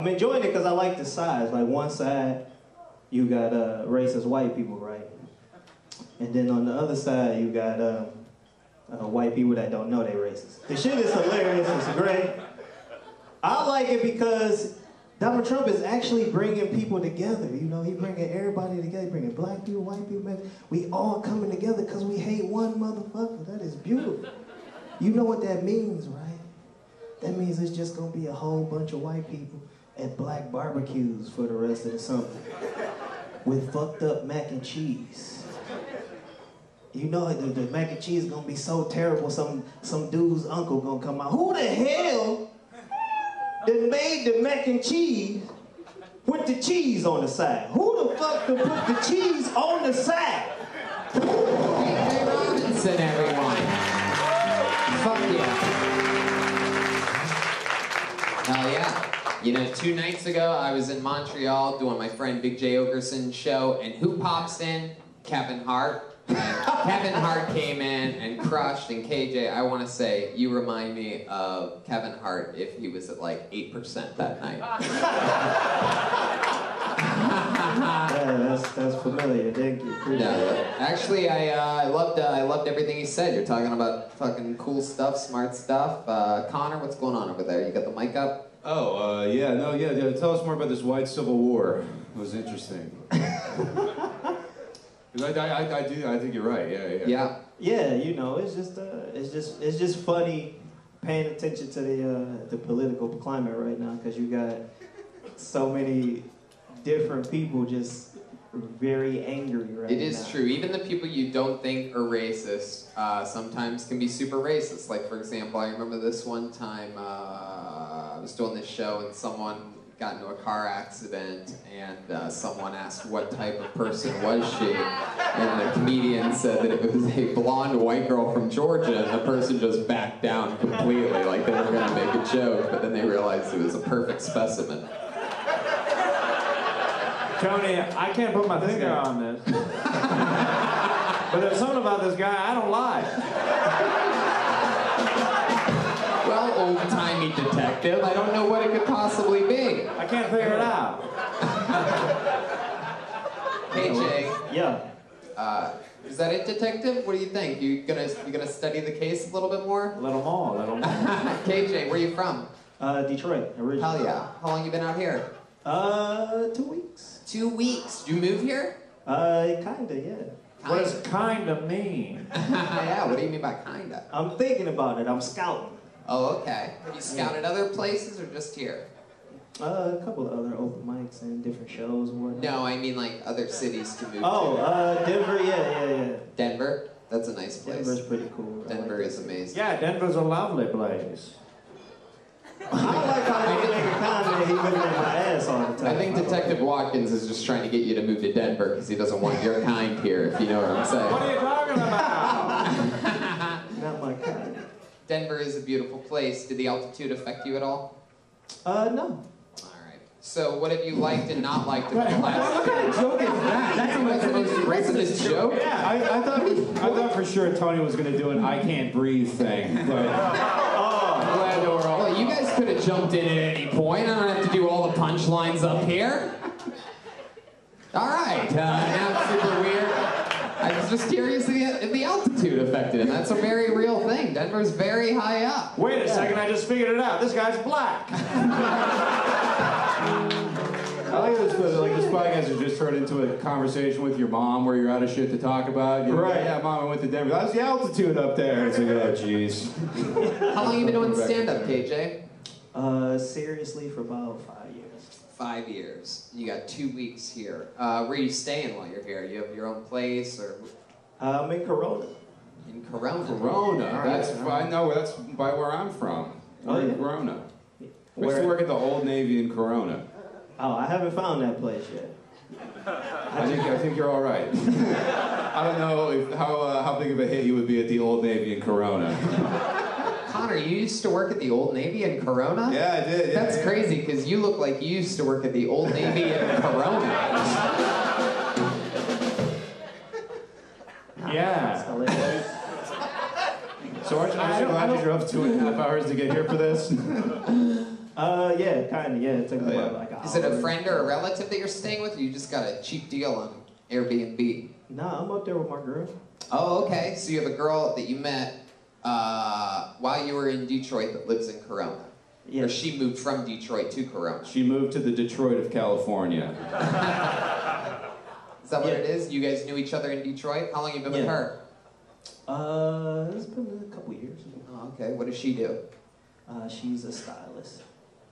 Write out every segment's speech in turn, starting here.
I'm enjoying it because I like the sides. Like one side, you got racist white people, right? And then on the other side, you got white people that don't know they're racist. The shit is hilarious. It's great. I like it because Donald Trump is actually bringing people together. You know, he bringing everybody together. He bringing black people, white people, man. We all coming together because we hate one motherfucker. That is beautiful. You know what that means, right? That means it's just gonna be a whole bunch of white people at black barbecues for the rest of the summer with fucked up mac and cheese. You know the mac and cheese is gonna be so terrible. Some dude's uncle gonna come out. Who the hell that made the mac and cheese with the cheese on the side? Who the fuck could put the cheese on the side? Hey Robinson, everyone. Fuck yeah. Hell yeah. You know, 2 nights ago, I was in Montreal doing my friend Big J. Okerson's show, and who pops in? Kevin Hart. And Kevin Hart came in and crushed, and KJ, I want to say, you remind me of Kevin Hart if he was at like 8% that night. Yeah, that's familiar. Thank you. No, actually, I loved everything he said. You're talking about fucking cool stuff, smart stuff. Connor, what's going on over there? You got the mic up? Oh, yeah. Tell us more about this white civil war. It was interesting. I think you're right. Yeah. Yeah, you know, it's just funny paying attention to the political climate right now because you got so many different people just very angry right now. It is true. Even the people you don't think are racist sometimes can be super racist. Like, for example, I remember this one time I was doing this show and someone got into a car accident and someone asked what type of person was she, and the comedian said that it was a blonde white girl from Georgia, and the person just backed down completely, like they were going to make a joke, but then they realized it was a perfect specimen. Tony, I can't put my finger on this, but there's something about this guy I don't like. Well, old-timey detective, I don't know what it could possibly be. I can't figure it out. Hey, Jay. Yeah. Is that it, detective? What do you think? You gonna study the case a little bit more? A little more. KJ, where are you from? Detroit, originally. Hell yeah. How long you been out here? 2 weeks. 2 weeks. Did you move here? Kinda, yeah. What does kinda mean? Yeah, what do you mean by kinda? I'm thinking about it. I'm scouting. Oh, okay. Have you scouted other places or just here? A couple of other open mics and different shows and whatnot. No, I mean like other cities to move to. Denver, yeah. Denver? That's a nice place. Denver's pretty cool. Denver is amazing. Yeah, Denver's a lovely place. I don't like how they make a comment that he's looking at my ass all the time. I think Detective Watkins is just trying to get you to move to Denver because he doesn't want your kind here, if you know what I'm saying. What are you talking about? Not my kind. Denver is a beautiful place. Did the altitude affect you at all? No. Alright. So what have you liked and not liked about the last... What kind of joke is that? That's the most racist joke? Yeah, I thought for sure Tony was going to do an I can't breathe thing, but I'm glad that we're all... Well, you guys could have jumped in at any point. I don't have to do all the punchlines up here. Alright, now it's super weird. I was just curious if the altitude affected him. That's a very real thing. Denver's very high up. Wait a second, I just figured it out. This guy's black. I like this podcast has just turned into a conversation with your mom where you're out of shit to talk about. You know, right. Yeah, Mom, I went to Denver. How's the altitude up there? It's like, oh, jeez. How long have you been doing stand-up, KJ? Seriously, for about 5 years. 5 years. You got 2 weeks here. Where are you staying while you're here? You have your own place, or? I'm in Corona. In Corona. Corona. Right. I know. That's by where I'm from. Oh, yeah. Corona. I used to work at the Old Navy in Corona. Oh, I haven't found that place yet. I think you're all right. I don't know how big of a hit you would be at the Old Navy in Corona. Connor, you used to work at the Old Navy in Corona? Yeah, I did. Yeah, That's crazy, because you look like you used to work at the Old Navy in Corona. Yeah. So aren't you glad you drove 2.5 hours to get here for this? Yeah, kind of. Yeah, it took me yeah. about like an Is it a hour. friend or a relative that you're staying with, or you just got a cheap deal on Airbnb? Nah, I'm up there with my girl. Oh, okay. So you have a girl that you met while you were in Detroit that lives in Corona. Yeah. Or she moved from Detroit to Corona. She moved to the Detroit of California. Is that what it is? You guys knew each other in Detroit? How long have you been with her? It's been a couple years. Oh, okay. What does she do? She's a stylist.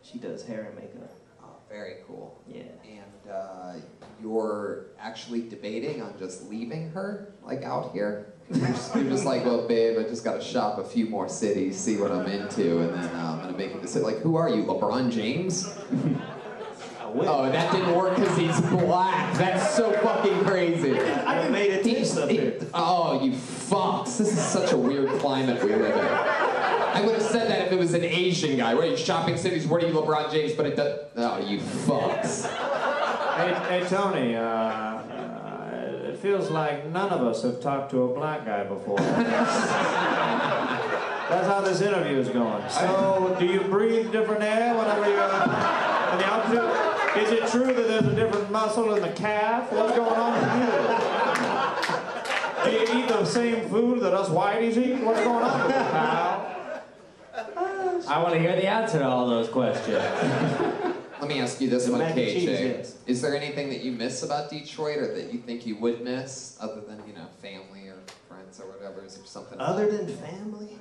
She does hair and makeup. Oh, very cool. Yeah. And you're actually debating on just leaving her, like, out here? You're just like, well, babe, I just got to shop a few more cities, see what I'm into, and then I'm going to make a decision. Like, who are you, LeBron James? Oh, that didn't work because he's black. That's so fucking crazy. I made a taste up here. Oh, you fucks. This is such a weird climate we live in. I would have said that if it was an Asian guy. Where are you shopping cities? Where are you, LeBron James? But it does. Oh, you fucks. Hey, Tony, it feels like none of us have talked to a black guy before. That's how this interview is going. So, do you breathe different air whenever you're in the altitude? Is it true that there's a different muscle in the calf? What's going on with you? Do you eat the same food that us whiteys eat? What's going on with you, pal? I want to hear the answer to all those questions. Let me ask you this The one, mac and KJ. cheese, yes. Is there anything that you miss about Detroit, or that you think you would miss, other than, you know, family or friends or whatever? Is there something? Other than family?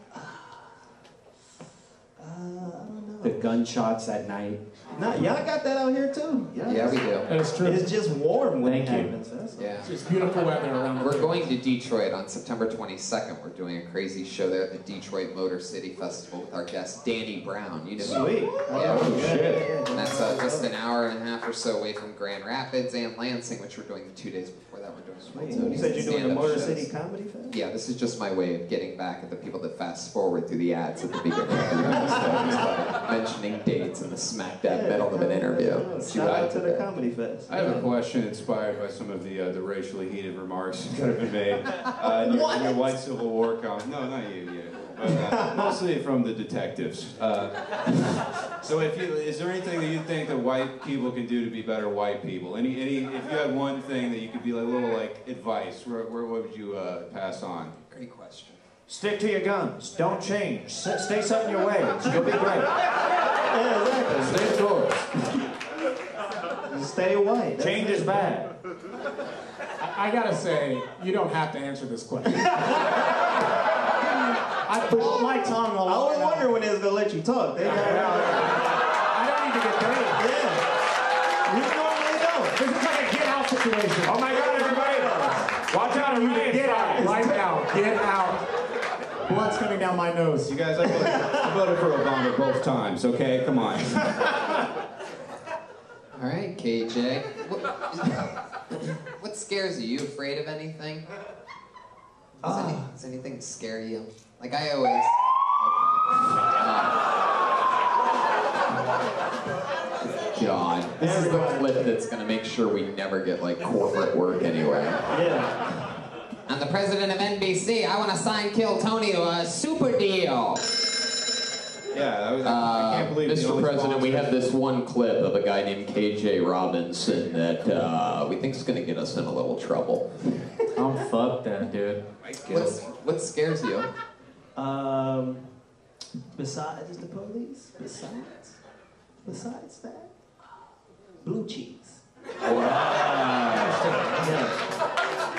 I don't The know. gunshots at night. Nah, y'all got that out here too. Yeah, we do. That's true. It's just warm when it Thank you. happens. That's all. Yeah. It's beautiful weather around the We're going to Detroit on September 22nd. We're doing a crazy show there at the Detroit Motor City Festival with our guest, Danny Brown. You know him. Sweet. Yeah. Oh, shit. And that's just an hour and a half or so away from Grand Rapids and Lansing, which we're doing the 2 days before that. We're doing Sweet. You said you're doing the stand-up Motor shows. City Comedy Fest? Yeah, this is just my way of getting back at the people that fast forward through the ads at the beginning of the episode by mentioning dates in the smack dab middle of an interview. See Shout what I out to did the there? Comedy Fest. I have a question inspired by some of the racially heated remarks that have been made in your white Civil War comment. No, not you, but mostly from the detectives. So, is there anything that you think that white people can do to be better white people? Any, if you had one thing that you could be like a little like advice, what would you pass on? Great question. Stick to your guns. Don't change. Stay set in your ways. You'll be great. Yeah, exactly. Stay indoors. Just stay white. That's Change it. is bad. I gotta say, you don't have to answer this question. I pushed my tongue a I lot. was wondering when they was gonna let you talk. They got I don't need to get paid. yeah. You normally don't. This is like a get out situation. Oh my God, everybody! Watch out, everybody! Get out right now. Get out. Blood's coming down my nose. You guys, I voted for Obama both times. Okay, come on. All right, KJ. What scares you? You afraid of anything? Does anything scare you? Like I always. God, this is the clip that's gonna make sure we never get like corporate work anywhere. Yeah. I'm the president of NBC. I want to sign Kill Tony to a super deal. Yeah, I can't believe the Mr. only President, we sponsor- have this one clip of a guy named KJ Robinson that we think is going to get us in a little trouble. Oh, fuck that, dude. What scares you? Besides the police, besides that, blue cheese.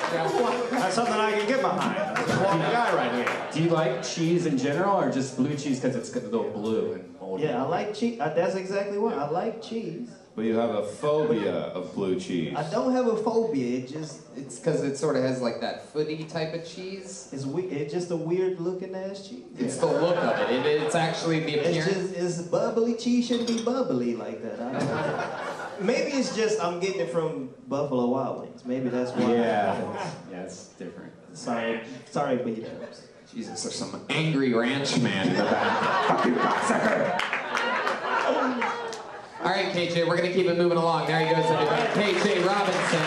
That's something I can get behind. This is one guy right here. Do you like cheese in general, or just blue cheese because it's a little blue and old? Yeah, I like cheese. That's exactly what I like cheese. But you have a phobia of blue cheese. I don't have a phobia. It just It's because it sort of has like that footy type of cheese. it's just a weird looking ass cheese. It's the look of it. It's actually the It's appearance. just it's bubbly cheese shouldn't be bubbly like that. I don't know. Maybe it's just I'm getting it from Buffalo Wild Wings. Maybe that's why. Yeah, it's different. Sorry, B-dubs. Jesus, there's some angry ranch man in the back. Fuck you, cocksucker! All right, KJ, we're gonna keep it moving along. There he goes, everybody. KJ Robinson.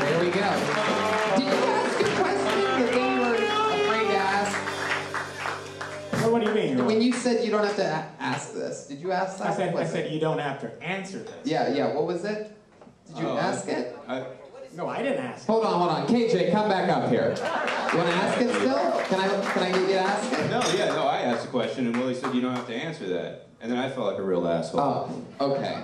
There we go. Did you ask a question that they were afraid to ask? What do you mean? When you said you don't have to ask this. Did you ask that? I said you don't have to answer this. Yeah. What was it? Did you ask it? No, I didn't ask. Hold on. KJ, come back up here. You want to ask it still? Can I get you to ask it? No, I asked a question, and Willie said you don't have to answer that. And then I felt like a real asshole. Oh, okay.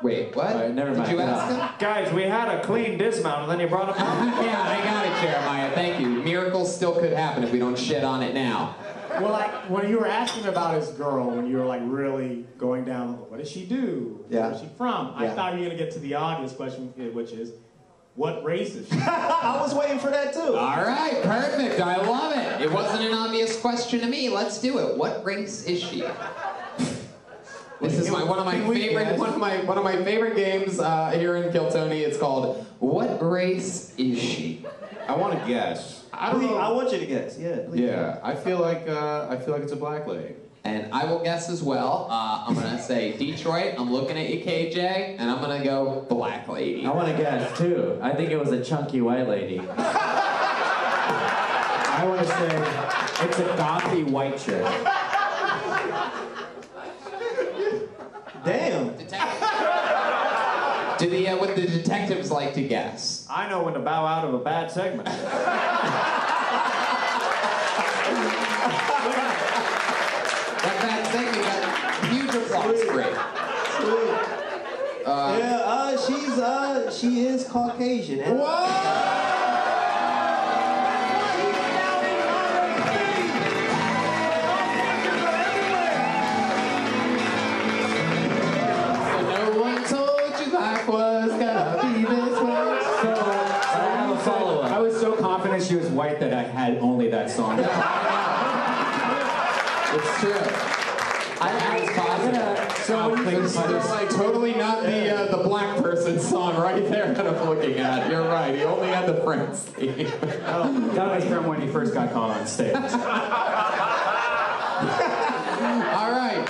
Wait, what? Right, never mind. Did you ask him? Guys, we had a clean dismount, and then you brought him up. Yeah, I got it, Jeremiah. Thank you. Miracles still could happen if we don't shit on it now. Well, like, when you were asking about his girl, when you were, like, really going down, what does she do? Yeah. Where's she from? Yeah. I thought you were going to get to the obvious question, which is, what race is she? I was waiting for that too. All right, perfect. I love it. It wasn't an obvious question to me. Let's do it. What race is she? This is one of my favorite games here in Kiltony. It's called What Race Is She? I want to guess. I want you to guess. Yeah. Please. Yeah, I feel like it's a black lady. And I will guess as well. I'm gonna say Detroit. I'm looking at you, KJ, and I'm gonna go black lady. I want to guess too. I think it was a chunky white lady. I want to say, It's a gothy white chick. Damn. Would the detectives like to guess? I know when to bow out of a bad segment. That segment got huge applause for it. She is Caucasian. No one told you life was gonna be this way. So, I have a follow-up. I was so confident she was white that I had only that song. It's true. I was positive. So There's like totally not the black person song right there that I'm looking at. You're right. He only had the Friends theme. that was from when he first got called on stage. All right.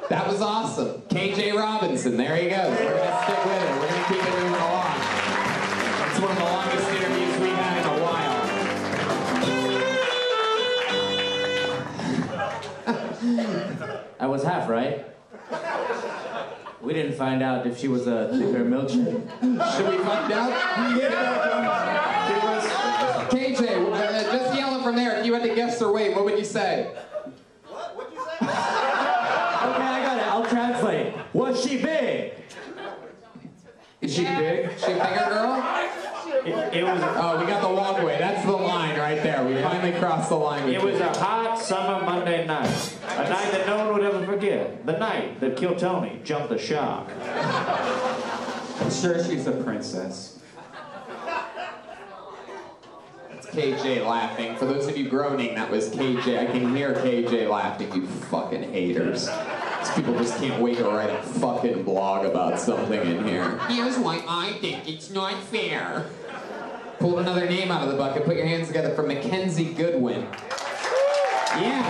That was awesome. KJ Robinson. There he goes. We're gonna stick with it. We're gonna keep it moving along. It's one of the longest interviews we've had in a while. I was half right. We didn't find out if she was a thicker milkshake. Should we find out? KJ, just yell it from there. If you had to guess her weight, what would you say? What'd you say? Okay, I got it. I'll translate. Was she big? Is she big? Is she a bigger girl? It was. Oh, we got the long way. That's the line right there. We finally crossed the line. It was a hot summer Monday night. A night that no one would ever forget. The night that Kiltony jumped the shark. I'm sure she's a princess. That's KJ laughing. For those of you groaning, that was KJ. I can hear KJ laughing, you fucking haters. These people just can't wait to write a fucking blog about something in here. Here's why I think it's not fair. Pulled another name out of the bucket. Put your hands together for Mackenzie Goodwin. Yeah.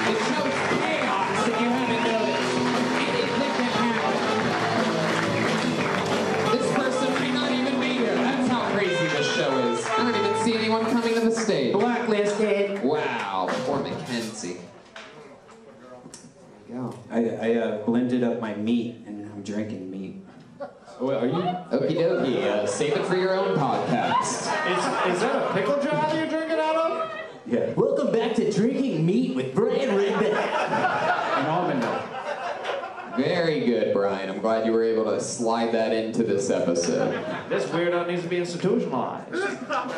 It shows chaos if you haven't noticed. And it didn't happen. This person may not even be here. That's how crazy this show is. I don't even see anyone coming to the stage. Blacklisted. Wow, poor Mackenzie. There you go. I blended up my meat and I'm drinking meat. Oh, wait, are you? Okie dokie. Save it for your own podcast. Is that a pickle jar you're drinking out of? Yeah. Welcome back to Drinking Meat with Brian Redbeck. And almond milk. Very good, Brian. I'm glad you were able to slide that into this episode. This weirdo needs to be institutionalized.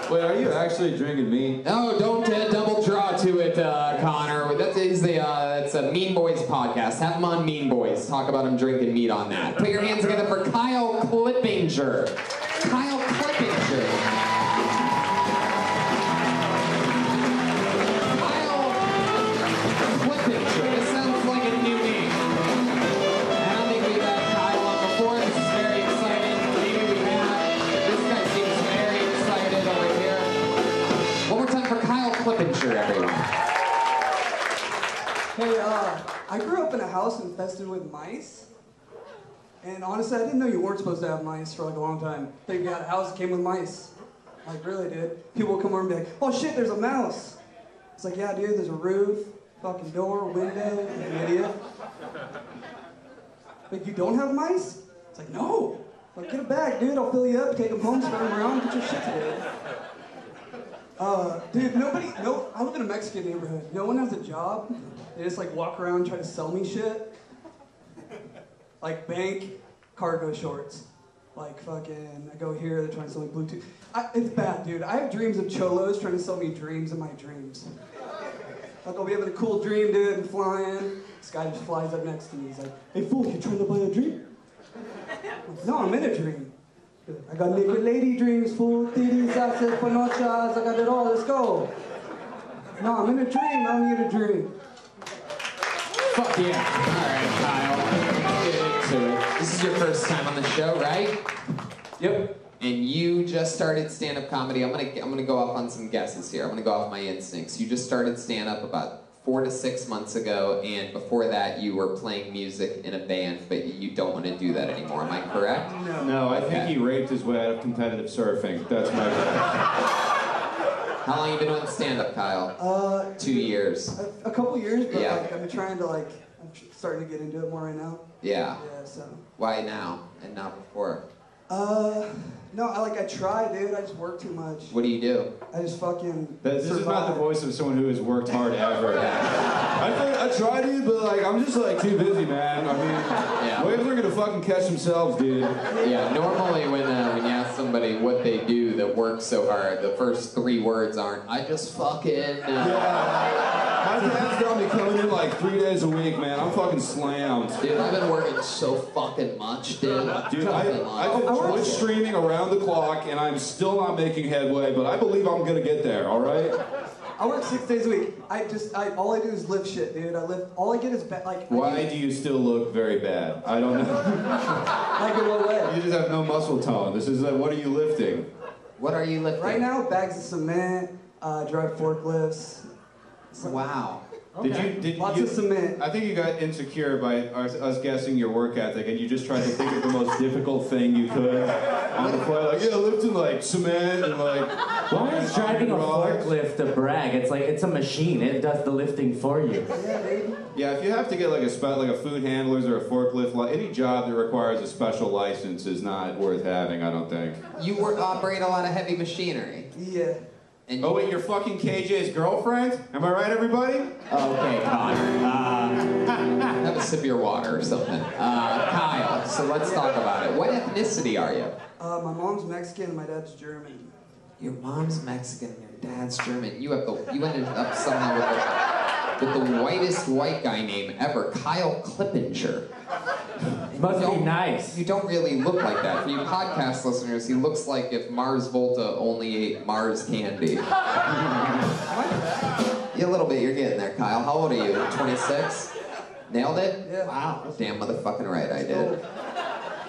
Wait, are you actually drinking meat? No, don't double draw to it, Connor. That's a Mean Boys podcast. Have him on Mean Boys. Talk about him drinking meat on that. Put your hands together for Kyle Clippinger. Kyle Clippinger. This sounds like a new name. I don't think we've had Kyle on before. This is very exciting. Maybe we have. This guy seems very excited over here. One more time for Kyle Clippinger, everyone. Hey, I grew up in a house infested with mice. And honestly, I didn't know you weren't supposed to have mice for like a long time. I think you got a house that came with mice. Like, really, dude. People would come over and be like, oh shit, there's a mouse. It's like, yeah, dude, there's a roof. fucking door, window, you idiot. Like, you don't have mice? It's like, no. Like, get a bag, dude. I'll fill you up, take them home, spread them around, get your shit together. Dude, I live in a Mexican neighborhood. No one has a job. They just like walk around and try to sell me shit. Like bank cargo shorts. Like fucking, I go here, they're trying to sell me Bluetooth. It's bad, dude. I have dreams of cholos trying to sell me dreams in my dreams. Like, I'll be having a cool dream, dude, and flying. This guy just flies up next to me. He's like, hey, fool, you trying to buy a dream? I'm like, no, I'm in a dream. I got naked lady dreams, fool, titties, asses, panochas, I got it all, let's go. No, I'm in a dream, I don't need a dream. Fuck yeah. All right, Kyle. Get into it. This is your first time on the show, right? Yep. And you just started stand-up comedy. I'm gonna go off on some guesses here. I'm gonna go off my instincts. You just started stand-up about 4 to 6 months ago, and before that you were playing music in a band, but you don't want to do that anymore. Am I correct? No, I think he raped his way out of competitive surfing. That's my How long have you been doing stand-up, Kyle? 2 years. A couple years, but Yeah. like, I'm trying to like, starting to get into it more right now. Yeah. Yeah, so. Why now and not before? No, I try, dude. I just work too much. What do you do? I just fucking This is not the survive. voice of someone who has worked hard ever. I try, dude, but like I'm just like too busy, man. I mean, waves are gonna fucking catch themselves, dude. Yeah, normally when you ask somebody what they do that works so hard, the first 3 words aren't, I just fucking... My dad's got me coming in like 3 days a week, man. I'm fucking slammed. Dude, I've been working so fucking much, dude. Dude, I've been Twitch streaming around the clock, and I'm still not making headway, but I believe I'm gonna get there, all right? I work 6 days a week. All I do is lift shit, dude. All I get is like. Why do you still look very bad? I don't know. Like in what way? You just have no muscle tone. This is like, what are you lifting? What are you lifting? Right now, bags of cement, drive forklifts. Wow. Did Lots you, of cement. I think you got insecure by us guessing your work ethic, and you just tried to think of the most difficult thing you could on the fly, like, yeah, lifting like cement and like. Why is driving a rods. forklift a brag? It's like, it's a machine. It does the lifting for you. Yeah, baby. Yeah, if you have to get like a food handlers or a forklift, any job that requires a special license is not worth having, I don't think. You operate a lot of heavy machinery. Yeah. And Oh wait, you're fucking KJ's girlfriend? Am I right, everybody? Okay, Connor. have a sip of your water or something. Kyle, so let's talk about it. What ethnicity are you? My mom's Mexican and my dad's German. Your mom's Mexican and your dad's German. You ended up somehow with the whitest white guy name ever, Kyle Clippinger. Must be nice. You don't really look like that. For you podcast listeners, he looks like if Mars Volta only ate Mars candy. Yeah, a little bit. You're getting there, Kyle. How old are you? 26? Nailed it? Yeah. Wow. Damn motherfucking right I did.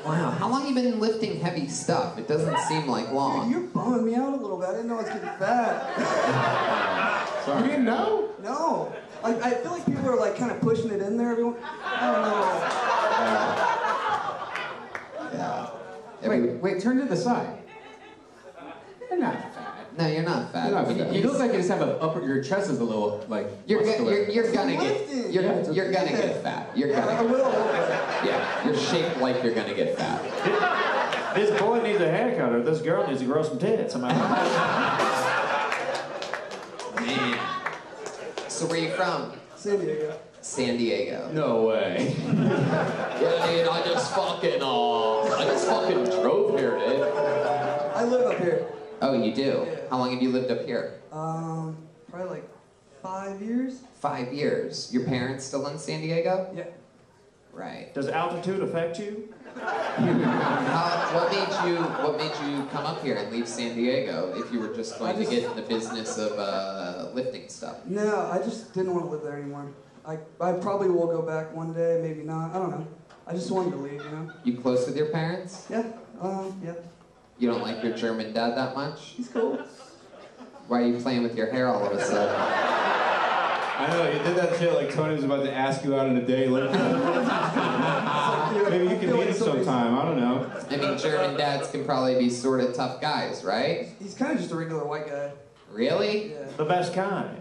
Wow. How long have you been lifting heavy stuff? It doesn't seem like long. Dude, you're bumming me out a little bit. I didn't know I was getting fat. Sorry. You didn't know? No. Like, I feel like people are like kind of pushing it in there. Everyone. I don't know. Yeah. Wait, turn to the side. You're not fat. No, you're not fat. You're not I mean, fat. You look like you just have your chest is a little, like, You're muscular. gonna lifting. get you're gonna get fat. You're Yeah, I gonna will. yeah. You're shaped like you're gonna get fat. This boy needs a haircut, or this girl needs to grow some tits. Am I right? Man. So where you from? San Diego. San Diego. No way. Yeah, dude. I just fucking drove here, dude. I live up here. Oh, you do? Yeah. How long have you lived up here? Probably like 5 years. 5 years. Your parents still in San Diego? Yeah. Right. Does altitude affect you? What made you come up here and leave San Diego if you were just going to get in the business of lifting stuff? No, I just didn't want to live there anymore. I probably will go back one day, maybe not. I don't know. I just wanted to leave, you know? You close with your parents? Yeah. Yeah. You don't like your German dad that much? He's cool. Why are you playing with your hair all of a sudden? I know, you did that shit like Tony was about to ask you out on a date. Like, maybe you can meet him sometime, I don't know. I mean, German dads can probably be sort of tough guys, right? He's kind of just a regular white guy. Really? Yeah. The best kind.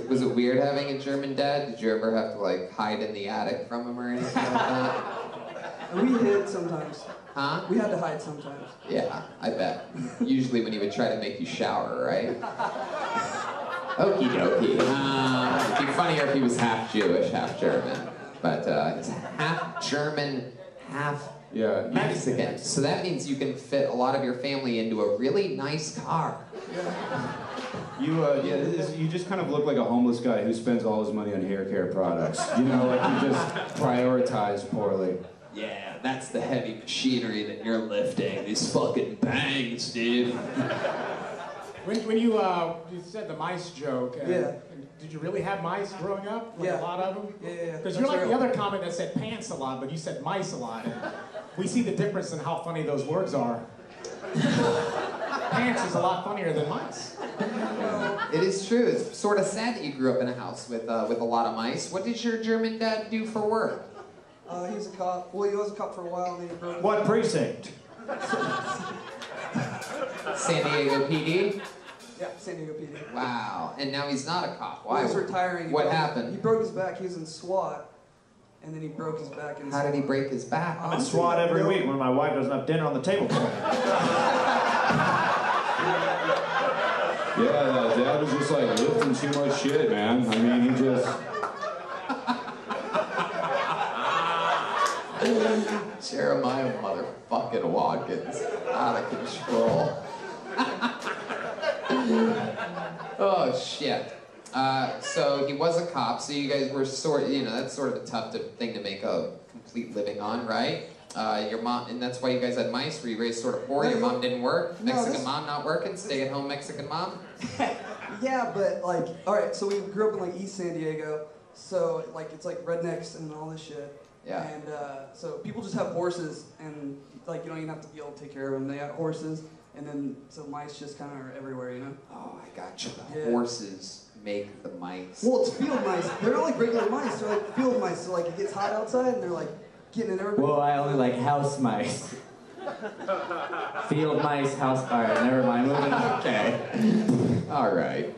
Was it weird having a German dad? Did you ever have to like hide in the attic from him or anything like that? We hid sometimes. Huh? We had to hide sometimes. Yeah, I bet. Usually when he would try to make you shower, right? Okie dokie. It'd be funnier if he was half Jewish, half German. But he's half German, half Mexican. So that means you can fit a lot of your family into a really nice car. You just kind of look like a homeless guy who spends all his money on hair care products. You know, like you just prioritize poorly. Yeah, that's the heavy machinery that you're lifting. These fucking bangs, dude. When you said the mice joke, Yeah. Did you really have mice growing up? Like Yeah. A lot of them? Yeah. Because you're like the other comment that said pants a lot, but you said mice a lot. And we see the difference in how funny those words are. Pants is a lot funnier than mice. It is true. It's sort of sad that you grew up in a house with a lot of mice. What did your German dad do for work? He was a cop. Well, he was a cop for a while, and then he broke his What precinct? San Diego PD? Yeah, San Diego PD. Wow. And now he's not a cop. Why? He was retiring. What happened? He broke his back. He was in SWAT, and then he broke his back in How did he break his back? I'm in SWAT every week when my wife doesn't have dinner on the table for me. Yeah, dad was just like lifting too much shit, man. I mean, he just... Jeremiah motherfucking Watkins. Out of control. Oh, shit. So he was a cop, so you guys were that's sort of a tough thing to make a complete living on, right? Your mom, and that's why you guys had mice, were you raised sort of poor? Your mom didn't work? Mexican mom not working? Stay-at-home Mexican mom? Yeah, but like, all right, so we grew up in like East San Diego, so like it's like rednecks and all this shit. Yeah. And so people just have horses, and like you don't even have to be able to take care of them. They got horses, and then so mice just kind of are everywhere, you know. Oh, I got you. The Yeah. horses make the mice. Well, it's field mice. They're not like regular mice. They're like field mice. So like it gets hot outside, and they're like getting in everybody. Whoa, I only like house mice. Field mice, house. All right, never mind. Moving on. Okay. All right.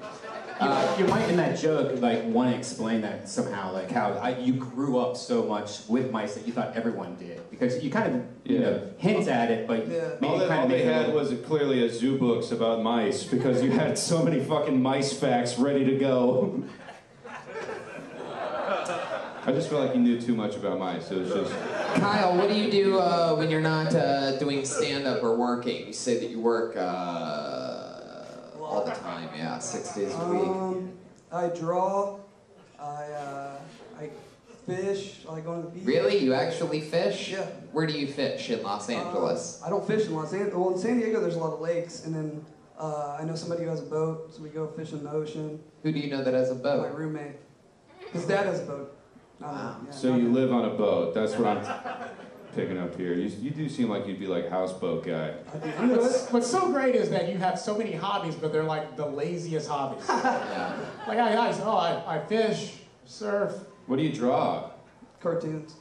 You might in that joke like want to explain that somehow, like how you grew up so much with mice that you thought everyone did, because you kind of you know hint at it, but All they had was clearly a zoo books about mice, because you had so many fucking mice facts ready to go. I just feel like you knew too much about mice. It was just... Kyle, what do you do when you're not doing stand-up or working? You say that you work all the time, yeah, 6 days a week. I draw. I fish. I like going to the beach. Really? You actually fish? Yeah. Where do you fish in Los Angeles? I don't fish in Los Angeles. Well, in San Diego, there's a lot of lakes, and then I know somebody who has a boat, so we go fish in the ocean. Who do you know that has a My boat? roommate. His dad has a boat. Wow. So you live on a boat. That's what I'm picking up here. You do seem like you'd be like houseboat guy. What's so great is that you have so many hobbies, but they're like the laziest hobbies. Yeah. Like I fish, surf. What do you draw? Cartoons.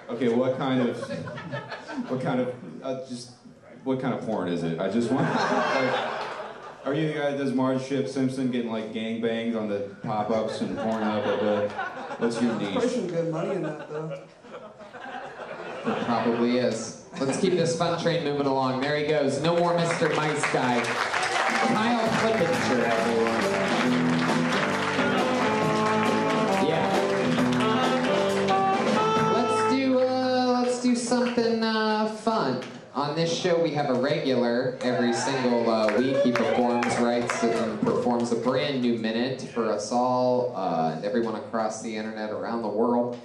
Okay, what kind of porn is it? I just want. Are you the guy that does Marge Ship Simpson getting like gangbangs on the pop-ups and Pornhub? What's your niche? Probably some good money in that though. It probably is. Let's keep this fun train moving along. There he goes. No more Mr. Mice Guy. Kyle Clippinger, everyone. Yeah. Let's do something fun. On this show, we have a regular every single week. He performs, writes, and performs a brand new minute for us all and everyone across the internet around the world.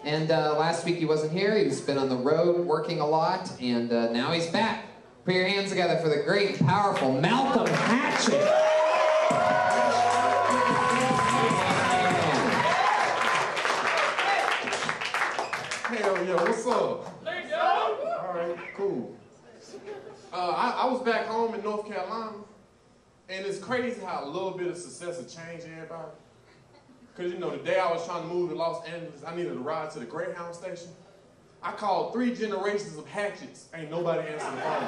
And last week he wasn't here. He's been on the road working a lot, and now he's back. Put your hands together for the great and powerful Malcolm Hatchet. Hell yeah, what's up? All right, cool. I was back home in North Carolina, and it's crazy how a little bit of success will change everybody. Because, you know, the day I was trying to move to Los Angeles, I needed a ride to the Greyhound station. I called 3 generations of hatchets. Ain't nobody answered the phone.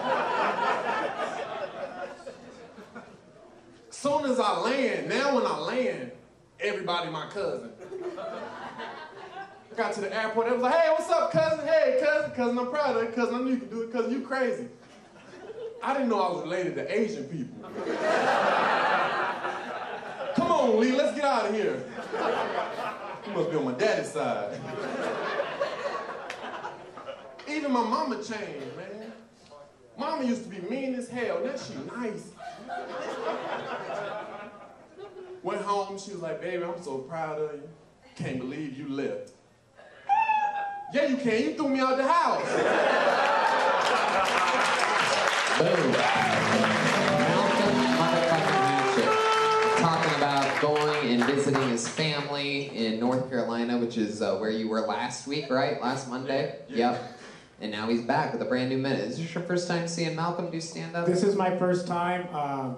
Soon as I land, now when I land, everybody my cousin. Got to the airport, they was like, hey, what's up, cousin? Hey, cousin, I'm proud of it, cousin. I knew you could do it, cousin, you crazy. I didn't know I was related to Asian people. Come on, Lee, let's get out of here. You must be on my daddy's side. Even my mama changed, man. Mama used to be mean as hell, now she nice. Went home, she was like, baby, I'm so proud of you. Can't believe you left. Yeah, you can. You threw me out the house. Boom. Malcolm motherfucking Hatchet. Talking about going and visiting his family in North Carolina, which is where you were last week, right? Last Monday? Yeah. Yep. And now he's back with a brand new minute. Is this your first time seeing Malcolm do stand-up? This is my first time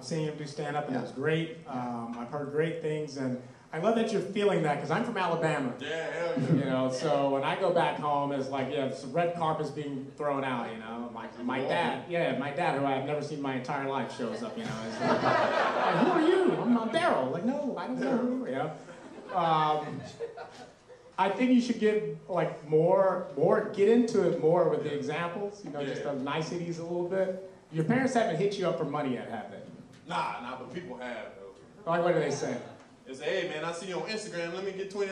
seeing him do stand-up, and it was great. I've heard great things, and I love that you're feeling that, because I'm from Alabama. Yeah, hell yeah. You know, so when I go back home, it's like, yeah, some red carpet's being thrown out, you know. My dad, who I've never seen my entire life, shows up, you know. It's like, who are you? I'm Daryl. Like, no, I don't know who, you know. I think you should get like get into it more with the examples, you know, just the niceties a little bit. Your parents haven't hit you up for money yet, have they? Nah, but people have, though. Like, what do they say? They say, hey, man, I see you on Instagram, let me get $20.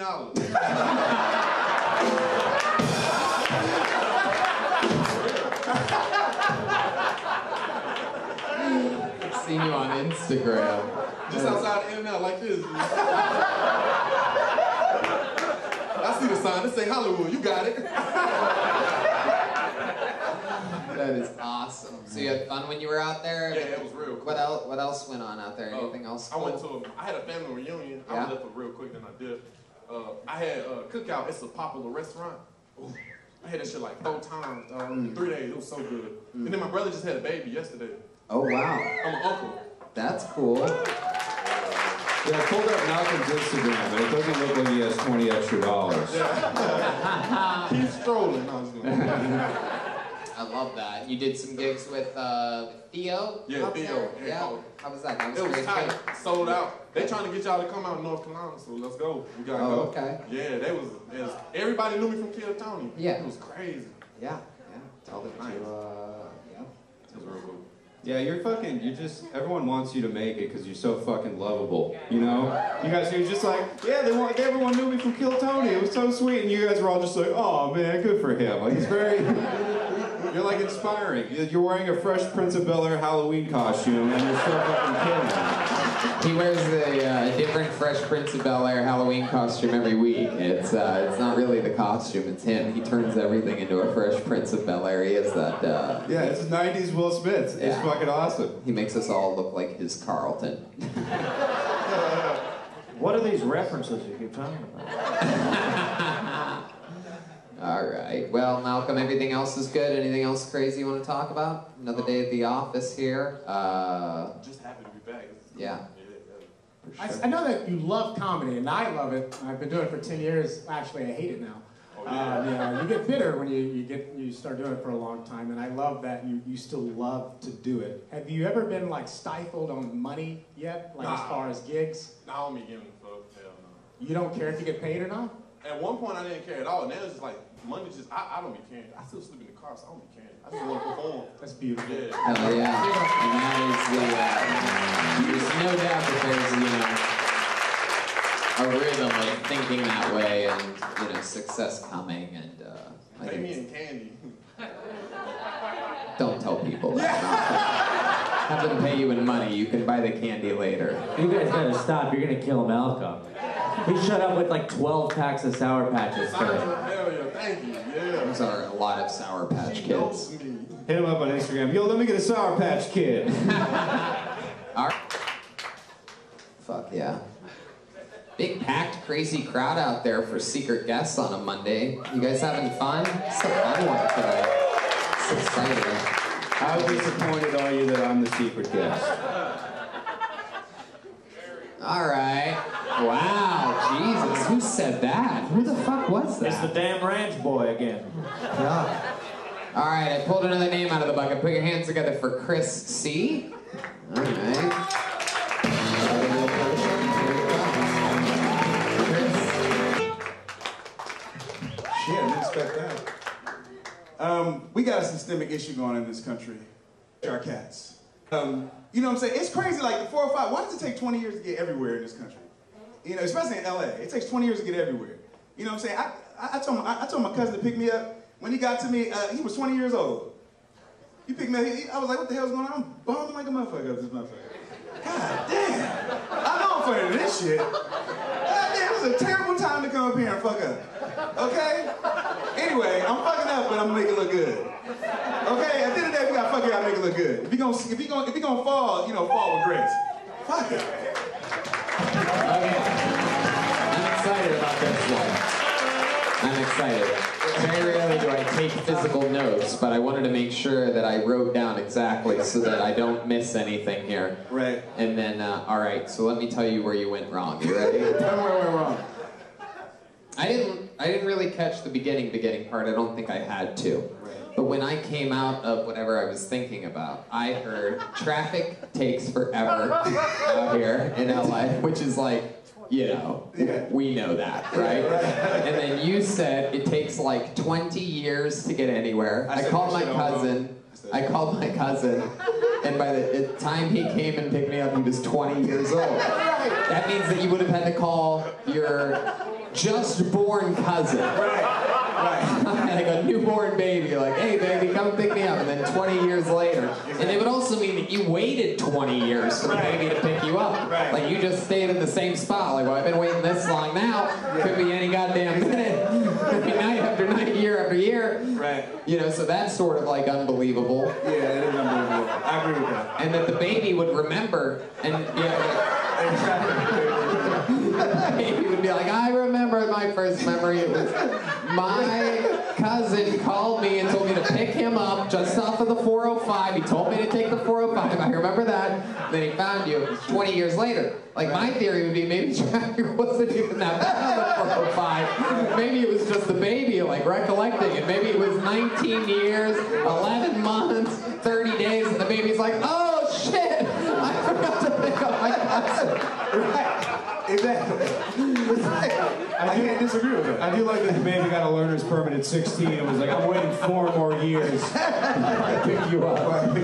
I've seen you on Instagram. Just outside the In-N-Out like this. I see the sign, it say Hollywood, you got it. That is awesome. So you had fun when you were out there? Yeah, it was real cool. What else went on out there? Anything else cool? I had a family reunion. I was there for real quick, then I did. I had Cookout, it's a popular restaurant. Ooh, I had that shit like 4 times, in 3 days, it was so good. And then my brother just had a baby yesterday. Oh, wow. I'm an uncle. That's cool. Yeah, I pulled up Malcolm's Instagram, but it doesn't look like he has $20 extra. Yeah. He's strolling. No, I love that. You did some gigs with Theo? Yeah, Theo. Yeah. How was that? It was tight. Sold out. They trying to get y'all to come out in North Carolina, so let's go. We gotta go. Okay. Yeah, everybody knew me from Kill Tony. Yeah. It was crazy. Yeah. Tell them Nice. yeah. It was real cool. Yeah, everyone wants you to make it because you're so fucking lovable, you know? You guys are just like, yeah, everyone knew me from Kill Tony, it was so sweet, and you guys were all just like, oh man, good for him. Like, he's very, you're like inspiring. You're wearing a Fresh Prince of Bel-Air Halloween costume, and you're so fucking kidding. He wears a different Fresh Prince of Bel-Air Halloween costume every week. It's not really the costume, it's him. He turns everything into a Fresh Prince of Bel-Air. He has that... yeah, it's 90s Will Smith. It's fucking awesome. He makes us all look like his Carlton. What are these references you keep talking about? All right. Well, Malcolm, everything else is good? Anything else crazy you want to talk about? Another day at the office here. Just happy to be back. Yeah. I know that you love comedy, and I love it. I've been doing it for 10 years. Actually, I hate it now. You get bitter when you start doing it for a long time, and I love that you still love to do it. Have you ever been like stifled on money yet, like as far as gigs? I don't be giving a fuck. Hell no. You don't care if you get paid or not? At one point I didn't care at all. Now it's just like money. I don't be caring. I still sleep in the car, so I don't be caring. I just want to perform. That's beautiful. Yeah. Hell yeah. And that is there's no doubt that there's, a rhythm of thinking that way and, success coming and, Pay me in candy. Don't tell people that. Have them pay you in money. You can buy the candy later. You guys gotta stop. You're gonna kill Malcolm. He showed up with like 12 packs of Sour Patches today. Hell yeah, thank you. Yeah. Those are a lot of Sour Patch Kids. Hit him up on Instagram. Yo, let me get a Sour Patch Kid. All right. Fuck yeah. Big packed, crazy crowd out there for secret guests on a Monday. You guys having fun? It's a fun one today. It's exciting. How disappointed are you that I'm the secret guest? All right. Wow, Jesus, who said that? Who the fuck was that? It's the damn ranch boy again. Yeah. All right, I pulled another name out of the bucket. Put your hands together for Chris C. All right. Yeah, didn't expect that. We got a systemic issue going on in this country. Our cats. You know what I'm saying? It's crazy, like the 405, why does it take 20 years to get everywhere in this country? You know, especially in LA. It takes 20 years to get everywhere. You know what I'm saying? I told my cousin to pick me up. When he got to me, he was 20 years old. He picked me up, I was like, what the hell's going on? I'm bombing like a motherfucker up this motherfucker. God damn. I know I'm funny to this shit. God damn, it was a terrible time to come up here and fuck up. Okay? Anyway, I'm fucking up, but I'm gonna make it look good. Okay? At the end of the day, we gotta fuck it out and make it look good. If you gonna fall, you know, fall with grace. Fuck it. Okay. I'm excited about this one. I'm excited. Very rarely do I take physical notes, but I wanted to make sure that I wrote down exactly so that I don't miss anything here. Right. And then, all right, so let me tell you where you went wrong. You ready? Tell me where I went wrong. I didn't really catch the beginning part. I don't think I had to. Right. But when I came out of whatever I was thinking about, I heard traffic takes forever out here in LA, which is like, you know, we know that, right? And then you said it takes like 20 years to get anywhere. I called my cousin, and by the time he came and picked me up, he was 20 years old. That means that you would have had to call your just born cousin. Like a newborn baby, like, hey baby, come pick me up, and then 20 years later. And it would also mean that you waited 20 years for the baby to pick you up. Like you just stayed in the same spot, like, well, I've been waiting this long now, could be any goddamn minute, could be night after night, year after year. Right. You know, so that's sort of like unbelievable. Yeah, it is unbelievable. I agree with that. And that the baby would remember, and the baby would be like, I remember my first memory, it was my cousin called me and told me to pick him up just off of the 405. He told me to take the 405. I remember that. Then he found you 20 years later. Like, my theory would be maybe traffic wasn't even that bad on the 405. Maybe it was just the baby, like, recollecting it. Maybe it was 19 years, 11 months, 30 days, and the baby's like, oh, shit! I forgot to pick up my cousin. Right. Exactly. I can't disagree with that. I do like that the baby got a learner's permit at 16 and was like, I'm waiting 4 more years to pick you up.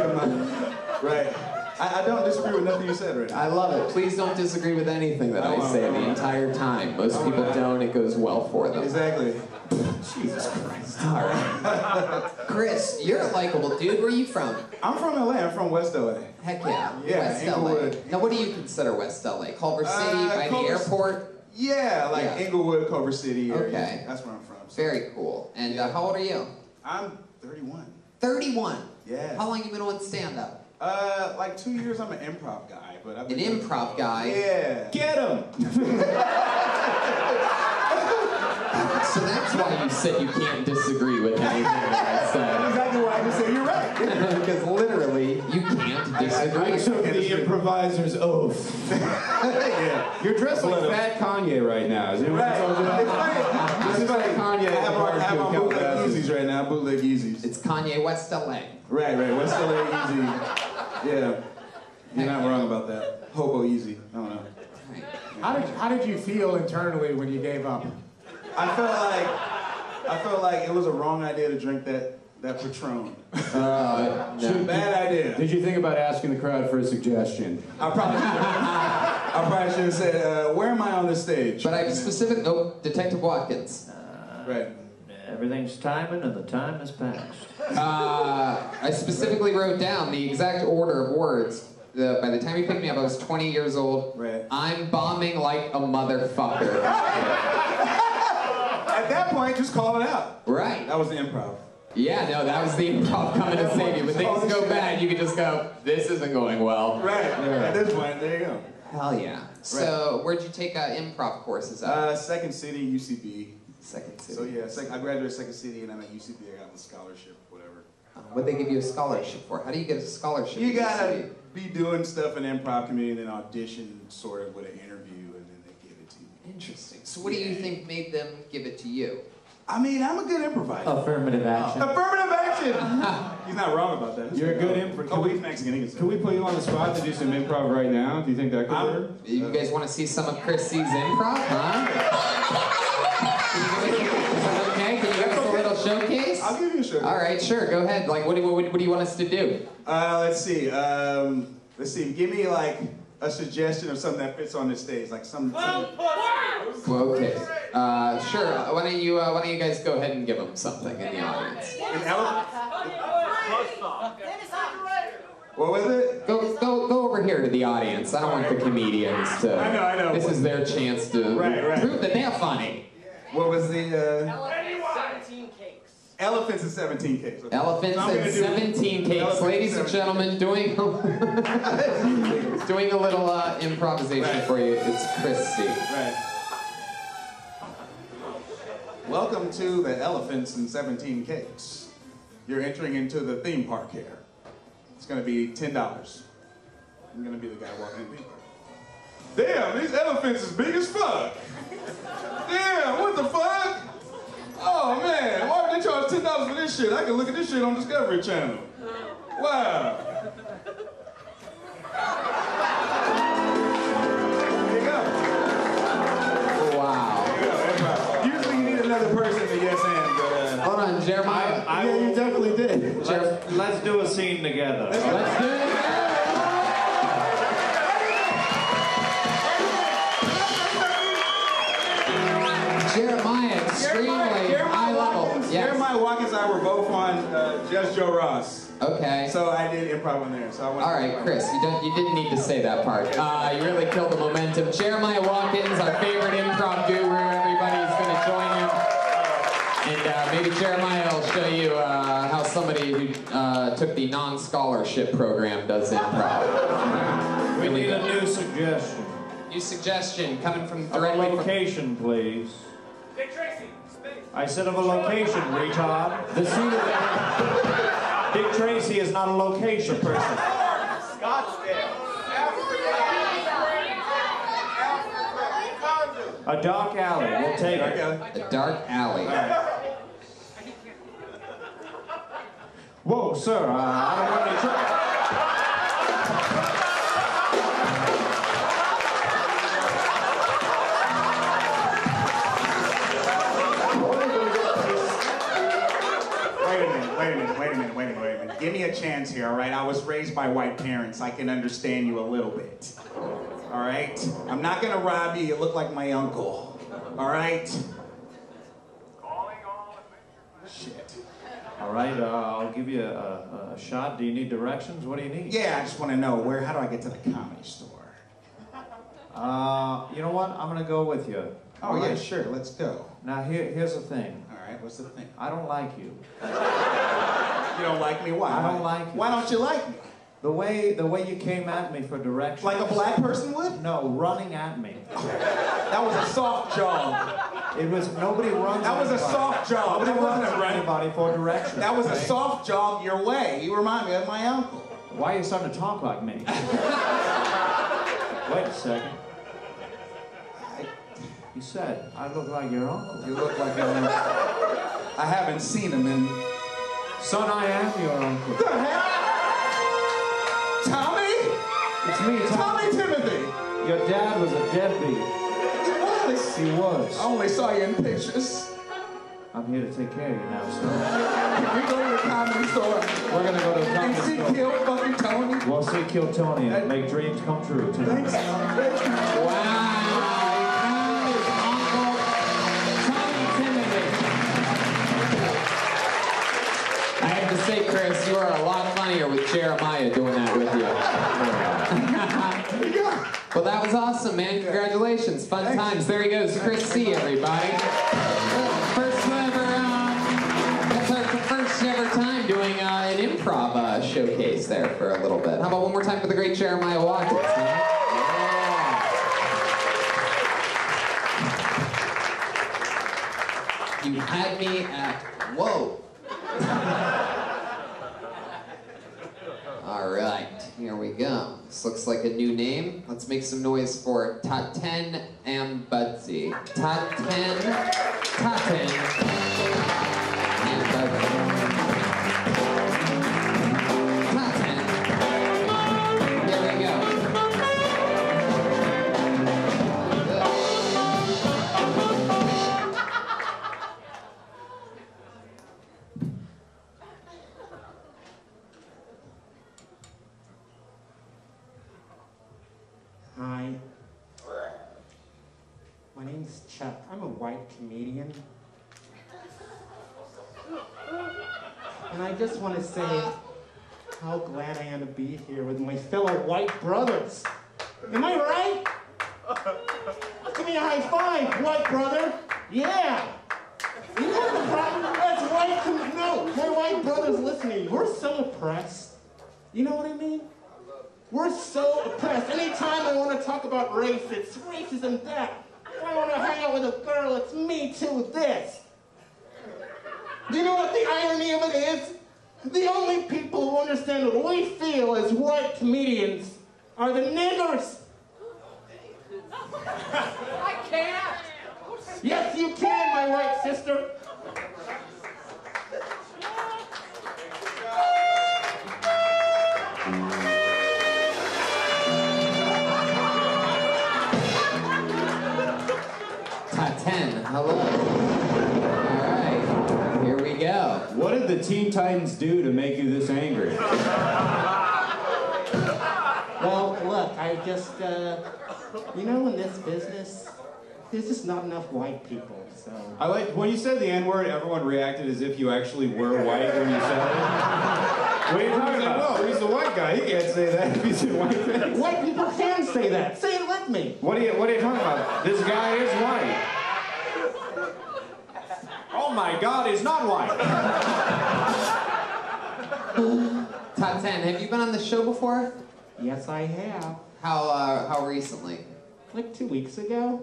Right. I don't disagree with nothing you said right now. I love it. Please don't disagree with anything that I say the entire time. Most people don't. It goes well for them. Exactly. Jesus Christ. All right. Chris, you're a likable dude. Where are you from? I'm from LA. I'm from West LA. Heck yeah. Yeah, West Inglewood. LA. Now, what do you consider West LA? Culver City, by the airport? Yeah, like Inglewood, Culver City area. Okay. That's where I'm from. So. Very cool. And how old are you? I'm 31. 31? Yeah. How long have you been on stand-up? Like 2 years. I'm an improv guy, but I've been an improv guy. Yeah. Get him! So that's why you said you can't disagree with anything that I said. That's exactly why I just said you're right. Because literally, you can't disagree. I took the improviser's oath. Yeah. You're dressed like Fat Kanye right now. Is anyone told you that? It's funny. This is like Kanye. I have on bootleg Yeezys right now. Bootleg Yeezys. It's Kanye West LA. Right. West LA Yeezy. Yeah. You're not wrong about that. Hobo Yeezy. I don't know. How did you feel internally when you gave up? I felt like it was a wrong idea to drink that Patron. No. Bad idea. Did you think about asking the crowd for a suggestion? I probably should have said, where am I on this stage? But I specific. Oh, Detective Watkins. Right. Everything's timing and the time has passed. I specifically wrote down the exact order of words. By the time he picked me up, I was 20 years old. Right. I'm bombing like a motherfucker. At that point, just call it out. Right. That was the improv. Yeah, no, that was the improv coming to save you. When things go bad, you can just go, this isn't going well. Right. At this point, there you go. Hell yeah. So, where'd you take improv courses at? Second City, UCB. Second City. So yeah, I graduated Second City, and I'm at UCB. I got a scholarship, whatever. What'd they give you a scholarship for? How do you get a scholarship? You gotta be doing stuff in the improv community, and then audition sort of with an interview, and then they give it to you. Interesting. So what do you think made them give it to you? I mean, I'm a good improviser. Affirmative action. Affirmative action! He's not wrong about that. You're a good improviser. Oh, he's Mexican. Can we put you on the spot to do some improv right now? Do you think that could work? You guys want to see some of Chris C's improv, huh? Is that okay? Can you TV show. All right, sure. Go ahead. Like, what do you want us to do? Let's see. Give me like a suggestion of something that fits on this stage, like some. Well, okay. Sure. Why don't you guys go ahead and give them something in the audience? An elephant. What was it? Go over here to the audience. I don't want the comedians to. I know. This is their chance to prove that they're funny. What was the? 17 cakes. Elephants and 17 cakes. Okay. Elephants and 17 cakes. Ladies and gentlemen, doing a little improvisation for you. It's Chris C. Right. Welcome to the Elephants and 17 Cakes. You're entering into the theme park here. It's gonna be $10. I'm gonna be the guy walking in the theme park. Damn, these elephants is big as fuck. Damn, what the fuck? Oh man, why would they charge $10 for this shit? I can look at this shit on Discovery Channel. Wow. There you go. Wow. Usually you need another person to yes and, but hold on, Jeremiah. Yeah, you definitely did. Let's do a scene together. Let's do it together. Jeremiah, extremely high level. Yes. Jeremiah Watkins and I were both on Just Joe Ross. Okay. So I did improv on there. So I went. All right, Chris, you didn't need to say that part. You really killed the momentum. Jeremiah Watkins, our favorite improv guru. Everybody's going to join him. And maybe Jeremiah will show you how somebody who took the non-scholarship program does improv. We need a new suggestion. New suggestion coming from Of a directly location, please. Dick Tracy, space. I said of a location, retard. The scene of Dick Tracy is not a location person. Scottsdale. A dark alley. We'll take it. a dark alley. Whoa, sir. I don't want any trouble. Wait a minute. Give me a chance here, all right? I was raised by white parents. I can understand you a little bit. All right? I'm not gonna rob you. You look like my uncle. All right? Shit. All right, I'll give you a shot. Do you need directions? What do you need? Yeah, I just want to know how do I get to the comedy store? You know what? I'm gonna go with you. Oh yeah, sure. Let's go. Now here's the thing. All right. What's the thing? I don't like you. You don't like me? Why? I don't like you. Why don't you like me? The way you came at me for directions. Like a black person would? No, running at me. That was a soft jog. It was nobody runs. That was a soft jog. Nobody That wasn't runs a run. anybody for directions. That was a okay? soft jog your way. You remind me of my uncle. Why are you starting to talk like me? Wait a second. You said I look like your uncle. You look like your uncle. I haven't seen him in. Son, I am your uncle. What the hell? Tommy? It's me, Tommy Timothy. Your dad was a deadbeat. He was. He was. I only saw you in pictures. I'm here to take care of you now, son. We go to the comedy store. We're gonna go to the And comedy see store. Kill fucking Tony. We'll see Kill Tony and make dreams come true tonight. Thanks. Wow. I have to say, Chris, you are a lot funnier with Jeremiah doing that with you. Well, that was awesome, man. Congratulations. Fun times. There he goes. Chris C., everybody. First ever time doing an improv showcase there for a little bit. How about one more time for the great Jeremiah Watkins? Huh? You had me at, whoa. All right, here we go. This looks like a new name. Let's make some noise for Taten and Budsy. Taten and Budsy. Taten. Here we go. I'm a white comedian. And I just want to say how glad I am to be here with my fellow white brothers. Am I right? Give me a high five, white brother. Yeah. You know the problem? That's white. No, my white brothers listening. We're so oppressed. You know what I mean? We're so oppressed. Anytime I want to talk about race, it's racism that. If I want to hang out with a girl, it's me too this. Do you know what the irony of it is? The only people who understand what we feel as white comedians are the niggers. I can't. Yes, you can, my white sister. Top 10, hello. All right, here we go. What did the Teen Titans do to make you this angry? Well, look, I just, you know, in this business, there's just not enough white people, so. I like, when you said the N-word, everyone reacted as if you actually were white when you said it. What are you talking about? Well, he's a white guy. He can't say that if he's in white face. White people can say that. Say it with me. What are you talking about? This guy is white. Oh my God, he's not white. Top 10, have you been on the show before? Yes, I have. How recently? Like 2 weeks ago.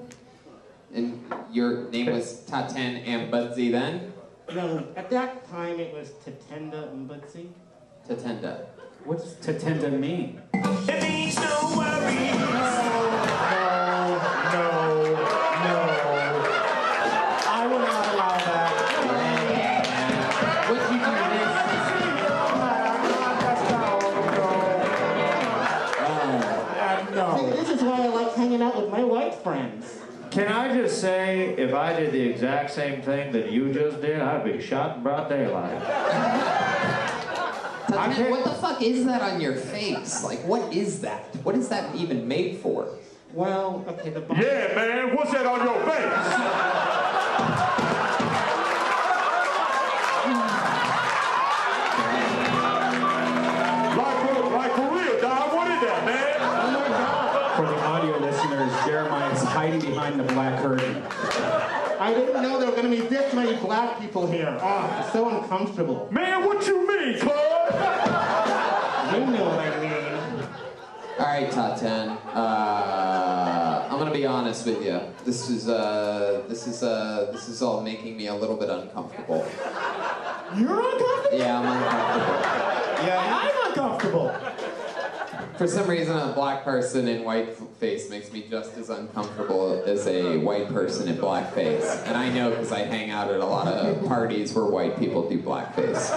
And your name was Top 10 and Budsy then? No, at that time it was Tatenda and Butsy. Tatenda. What's Tatenda mean? It means no worries. No. I will not allow that. What'd you do No. See, this is why I like hanging out with my white friends. Can I just say, if I did the exact same thing that you just did, I'd be shot in broad daylight. What the fuck is that on your face? Like, what is that? What is that even made for? Well, okay, the boss... Yeah, man, what's that on your face? Like for real, dog, what is that, man? Oh my God. For the audio listeners, Jeremiah is hiding behind the black curtain. I didn't know there were going to be this many black people here. Oh, it's so uncomfortable. Man, what you mean, cuz? You know what I mean. All right, Top 10. I'm gonna be honest with you. This is all making me a little bit uncomfortable. You're uncomfortable? Yeah, I'm uncomfortable. Yeah, I'm uncomfortable. For some reason, a black person in white face makes me just as uncomfortable as a white person in blackface. And I know because I hang out at a lot of parties where white people do blackface.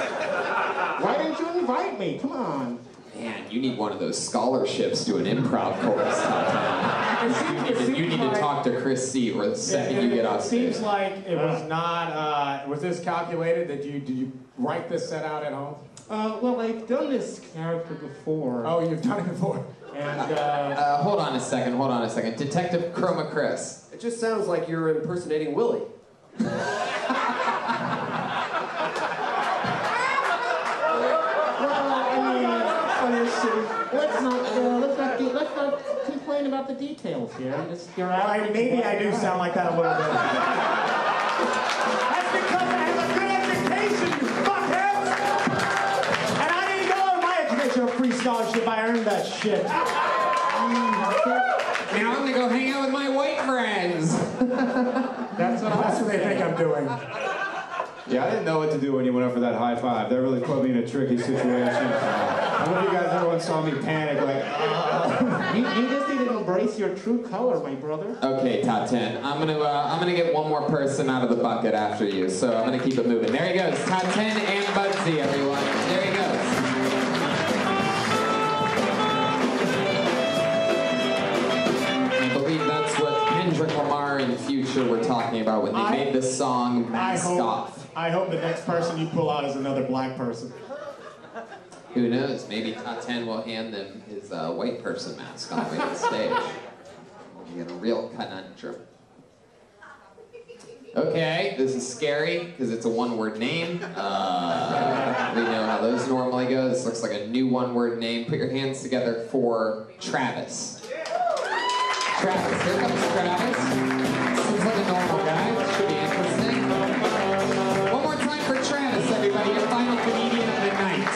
Why didn't you invite me? Come on. Man, you need one of those scholarships to an improv course. You need to talk to Chris C. the second you get off It stage. seems like it was not, was this calculated? Did you write this set out at home? Well, I've done this character before. Oh, you've done it before? And, hold on a second. Detective Chroma Chris. It just sounds like you're impersonating Willie. Let's not complain about the details here. Maybe I do sound like that a little bit. That's because I have a good education, you fuckheads! And I didn't go on my education or free scholarship. I earned that shit. Now I'm gonna go hang out with my white friends. That's what they think I'm doing. Yeah, I didn't know what to do when you went up for that high five. That really put me in a tricky situation. I don't know if you guys everyone saw me panic, like, You just need to embrace your true color, my brother. Okay, Top 10. I'm gonna get one more person out of the bucket after you, so I'm gonna keep it moving. There he goes. Top 10 and Budsy, everyone. There he goes. I believe that's what Kendrick Lamar and Future were talking about when they made the song Mask Off. I hope the next person you pull out is another black person. Who knows? Maybe Top 10 will hand them his white person mask on the way to the stage. You get a real conundrum. Okay, this is scary because it's a one-word name. We know how those normally go. This looks like a new one-word name. Put your hands together for Travis. Travis, here comes Travis. Seems like a normal guy. Should be interesting. One more time for Travis, everybody. Your final comedian of the night.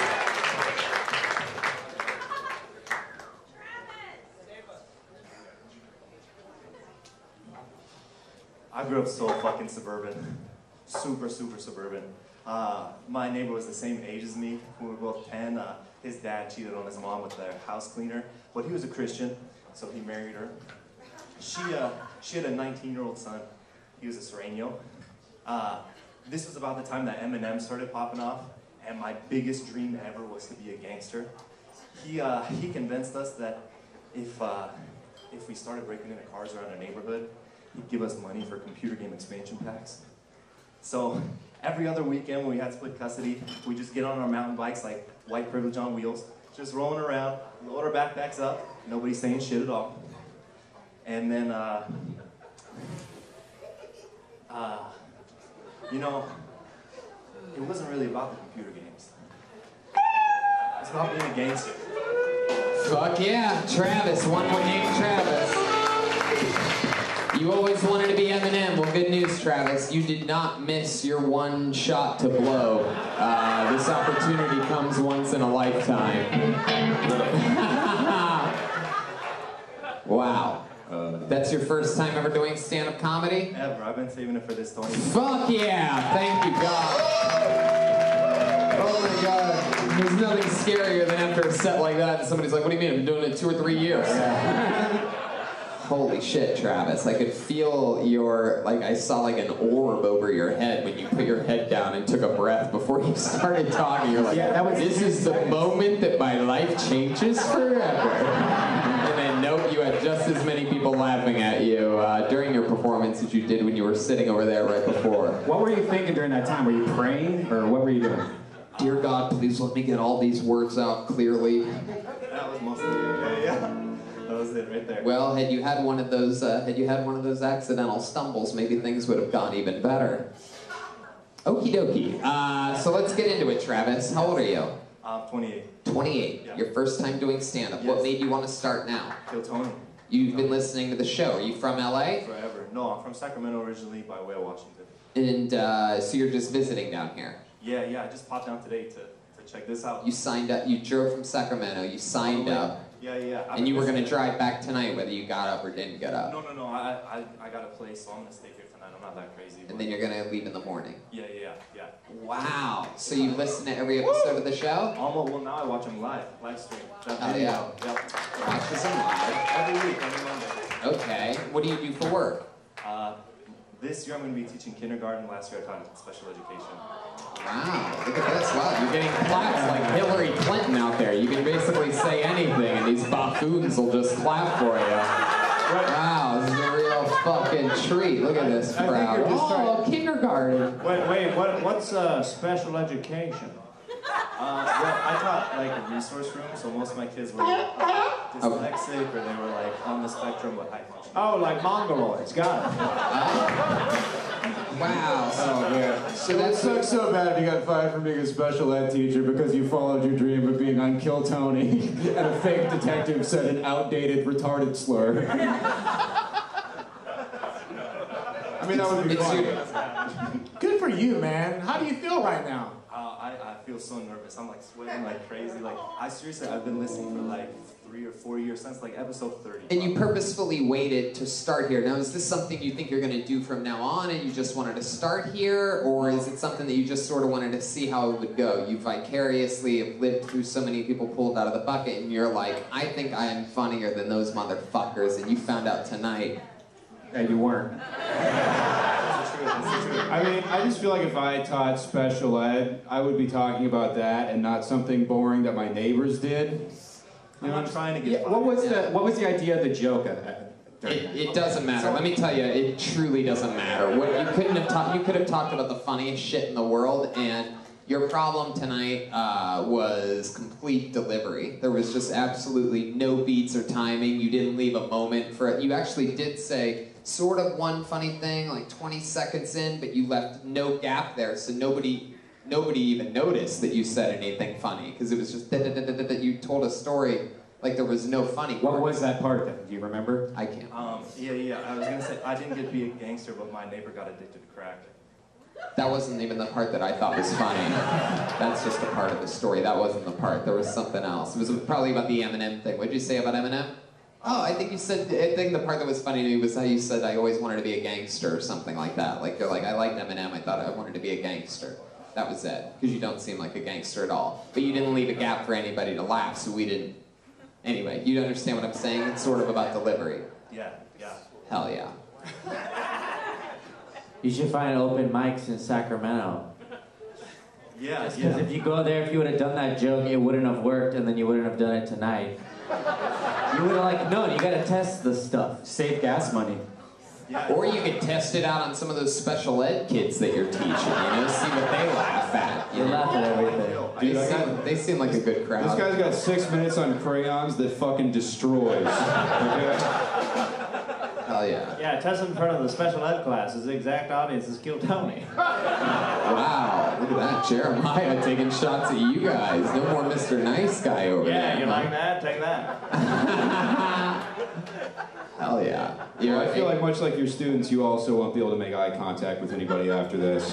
I grew up so fucking suburban. Super suburban. My neighbor was the same age as me when we were both 10. His dad cheated on his mom with their house cleaner, but he was a Christian, so he married her. She had a 19-year-old son. He was a Sereno. This was about the time that Eminem started popping off, and my biggest dream ever was to be a gangster. He convinced us that if we started breaking into cars around our neighborhood, he'd give us money for computer game expansion packs. So every other weekend when we had split custody, we just get on our mountain bikes like white privilege on wheels, just rolling around, load our backpacks up, nobody saying shit at all. And then, you know, it wasn't really about the computer games. It's about being a gangster. Fuck yeah, Travis, one-word name Travis. You always wanted to be Eminem. Well, good news, Travis. You did not miss your one shot to blow. This opportunity comes once in a lifetime. Wow. That's your first time ever doing stand-up comedy? Ever. I've been saving it for this 20 years. Fuck yeah! Thank you, God. Oh my God. There's nothing scarier than after a set like that and somebody's like, what do you mean? I've been doing it 2 or 3 years. Holy shit, Travis. I could feel your, like, I saw like an orb over your head when you put your head down and took a breath before you started talking. You're like, yeah, this is the moment that my life changes forever. And then, nope, you had just as many people laughing at you during your performance as you did when you were sitting over there right before. What were you thinking during that time? Were you praying, or what were you doing? Dear God, please let me get all these words out clearly. That was mostly it. Yeah. That was it right there. Well, had you had one of those accidental stumbles, maybe things would have gone even better. Okie dokie. So let's get into it, Travis. How old are you? 28. 28. Yeah. Your first time doing stand-up. Yes. What made you want to start now? Kill Tony. You've been listening to the show. Are you from LA? Forever. No, I'm from Sacramento originally by way of Washington. And so you're just visiting down here? Yeah. I just popped down today to check this out. You signed up. You drove from Sacramento. You signed up. Yeah. And you were going to drive back tonight whether you got up or didn't get up? No. I got a place, so I'm going to stay here tonight. I'm not that crazy. And then you're going to leave in the morning? Yeah. Wow. So you listen to every episode of the show? Well, now I watch them live stream. Oh, yeah. Yep. Watches them live? Every week, every Monday. Okay. What do you do for work? This year I'm going to be teaching kindergarten. Last year I taught special education. Wow, look at this. Wow, you're getting claps like Hillary Clinton out there. You can basically say anything and these buffoons will just clap for you. Wow, this is a real fucking treat. Look at this crowd. Oh, kindergarten. Wait, what's special education? Well, I taught like a resource room, so most of my kids were dyslexic or they were like on the spectrum but high functioning. Oh, like mongoloids. Got it. Wow. Oh, man. So that sucks so bad if you got fired from being a special ed teacher because you followed your dream of being on Kill Tony and a fake detective said an outdated, retarded slur. I mean, that would be fun. Good for you, man. How do you feel right now? I feel so nervous. I'm like sweating like crazy. Like, I've been listening for like 3 or 4 years since like episode 30. And you purposefully waited to start here. Now, is this something you think you're going to do from now on and you just wanted to start here? Or is it something that you just sort of wanted to see how it would go? You vicariously have lived through so many people pulled out of the bucket and you're like, I think I am funnier than those motherfuckers. And you found out tonight that you weren't. I mean, I just feel like if I taught special ed, I would be talking about that and not something boring that my neighbors did. I'm not trying to get what was the idea of the joke? It doesn't matter. Let me tell you, it truly doesn't matter. What you could have talked about the funniest shit in the world, and your problem tonight was complete delivery. There was just absolutely no beats or timing. You didn't leave a moment for it. You actually did say sort of one funny thing, like 20 seconds in, but you left no gap there, so nobody even noticed that you said anything funny, because it was just that you told a story like there was no funny. What was that part then? Do you remember? I can't. Yeah. I was gonna say I didn't get to be a gangster, but my neighbor got addicted to crack. That wasn't even the part that I thought was funny. That's just a part of the story. That wasn't the part. There was something else. It was probably about the Eminem thing. What did you say about Eminem? Oh, I think you said, I think the part that was funny to me was how you said I always wanted to be a gangster or something like that. Like, you're like, I liked Eminem, I thought I wanted to be a gangster. That was it. Because you don't seem like a gangster at all. But you didn't leave a gap for anybody to laugh, so we didn't. Anyway, you understand what I'm saying? It's sort of about delivery. Yeah. Hell yeah. You should find open mics in Sacramento. Yeah. Because if you go there, if you would have done that joke, it wouldn't have worked, and then you wouldn't have done it tonight. You would have like, no, you gotta test the stuff. Save gas money. Yeah. Or you could test it out on some of those special ed kids that you're teaching, see what they laugh at. They laugh at everything. They seem like a good crowd. This guy's got 6 minutes on crayons that fucking destroys. Okay? Hell yeah. Yeah, test in front of the special ed classes. The exact audience is Kill Tony. Wow, look at that. Jeremiah taking shots at you guys. No more Mr. Nice Guy over there. Yeah, you like that? Take that. Hell yeah. Well, I feel like much like your students, you also won't be able to make eye contact with anybody after this.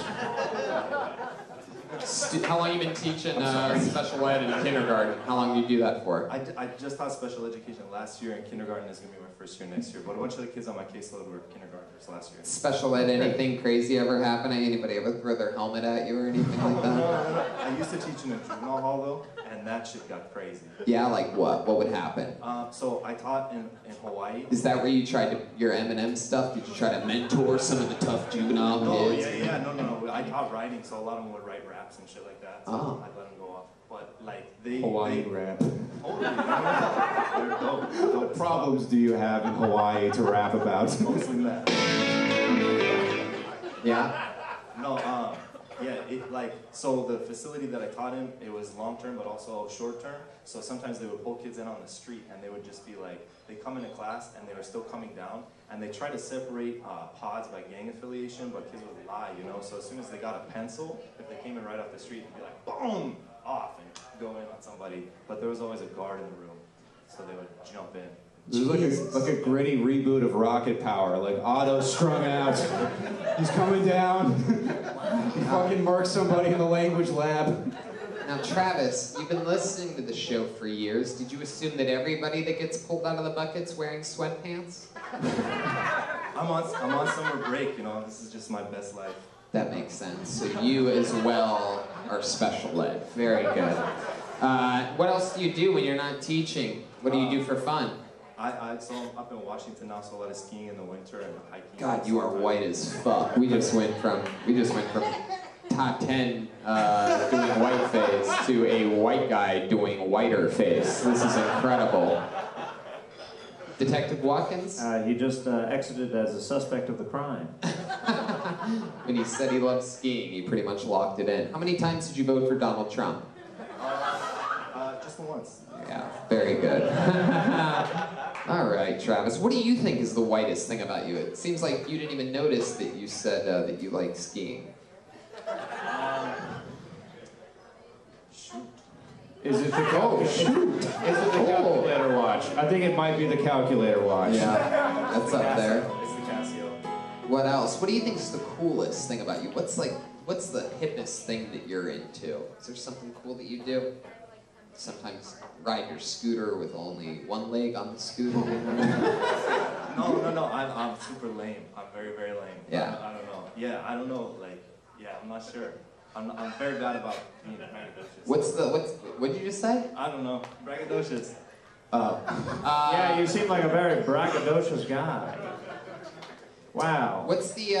How long you been teaching special ed in kindergarten? How long do you do that for? I just taught special education last year, and kindergarten is going to be my first year next year. But a bunch of the kids on my caseload were kindergartners last year. Special ed, anything crazy ever happen? Anybody ever throw their helmet at you or anything like that? No. I used to teach in a juvenile hall, though, and that shit got crazy. Yeah, like what? What would happen? So I taught in Hawaii. Is that where you tried your Eminem stuff? Did you try to mentor some of the tough juvenile kids? No. I taught writing, so a lot of them would write raps and shit like that. So I'd let them go off. But like Hawaii rap. Totally. They're dope. What problems do you have in Hawaii to rap about? Mostly that. Yeah. No. So the facility that I taught in, it was long term, but also short term. So sometimes they would pull kids in on the street, and they would just be like, they come into class, and they were still coming down, and they try to separate pods by gang affiliation, but kids would lie, So as soon as they got a pencil, if they came in right off the street, it'd be like, boom, off, and go in on somebody. But there was always a guard in the room, so they would jump in. This is like a gritty reboot of Rocket Power, like Otto strung out. He's coming down. He fucking murks somebody in the language lab. Now, Travis, you've been listening to the show for years. Did you assume that everybody that gets pulled out of the bucket's wearing sweatpants? I'm on summer break, This is just my best life. That makes sense. So you as well are special ed. Very good. What else do you do when you're not teaching? What do you do for fun? So I'm up in Washington now, so a lot of skiing in the winter and hiking. God, you are white as fuck. We just went from top 10 doing white face to a white guy doing whiter face. This is incredible. Detective Watkins? He just exited as a suspect of the crime. When he said he loved skiing, he pretty much locked it in. How many times did you vote for Donald Trump? Just once. Yeah, very good. All right, Travis, what do you think is the whitest thing about you? It seems like you didn't even notice that you said that you like skiing. Shoot. Is it the calculator watch? I think it might be the calculator watch. Yeah, that's up there. It's the Casio. What else? What do you think is the coolest thing about you? What's the hippest thing that you're into? Is there something cool that you do? Sometimes ride your scooter with only one leg on the scooter. No. I'm super lame. I'm very, very lame. Yeah. I don't know. Yeah, I don't know. I'm not sure. I'm very bad about being braggadocious. What did you just say? I don't know. Braggadocious. Yeah, you seem like a very braggadocious guy. Wow. What's the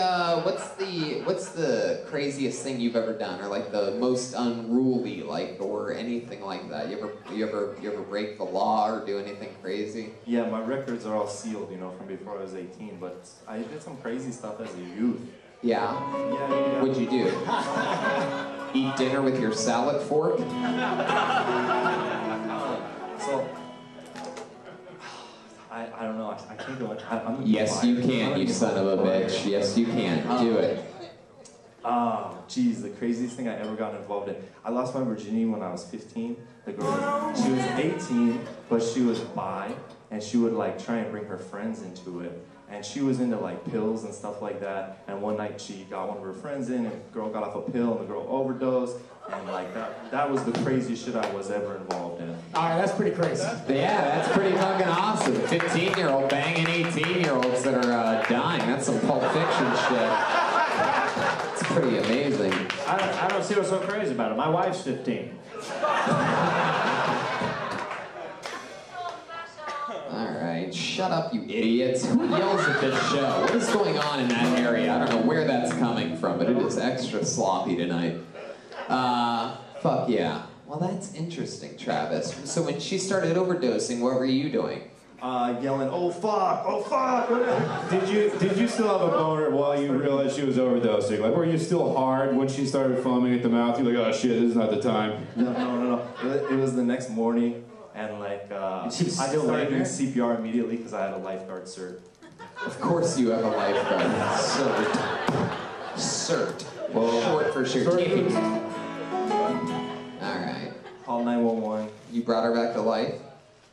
craziest thing you've ever done, or like the most unruly, or anything like that? You ever break the law or do anything crazy? Yeah, my records are all sealed, from before I was 18. But I did some crazy stuff as a youth. Yeah. Yeah. What'd you do? Eat dinner with your salad fork? So I I don't know. I can't go. I'm Yes, you can, you son of a bitch. Yes, you can. Do it. Oh, geez, the craziest thing I ever got involved in. I lost my virginity when I was 15. The girl, she was 18, but she was bi, and she would like try and bring her friends into it. And she was into like pills and stuff like that. And one night she got one of her friends in, and the girl got off a pill, and the girl overdosed. And like that was the craziest shit I was ever involved in. All right, that's pretty crazy. Yeah, that's pretty fucking awesome. 15-year-old banging 18-year-olds that are dying. That's some Pulp Fiction shit. It's pretty amazing. I don't see what's so crazy about it. My wife's 15. Alright, shut up, you idiots. Who yells at this show? What is going on in that area? I don't know where that's coming from, but it is extra sloppy tonight. Fuck yeah. Well, that's interesting, Travis. So when she started overdosing, what were you doing? Yelling, "Oh fuck! Oh fuck!" Did you still have a boner while you realized she was overdosing? Like, were you still hard when she started foaming at the mouth? You're like, oh shit, this is not the time. No. It was the next morning, and like I started doing CPR immediately because I had a lifeguard cert. Of course you have a lifeguard cert. Well, short for certificate. Alright. Call 911. You brought her back to life?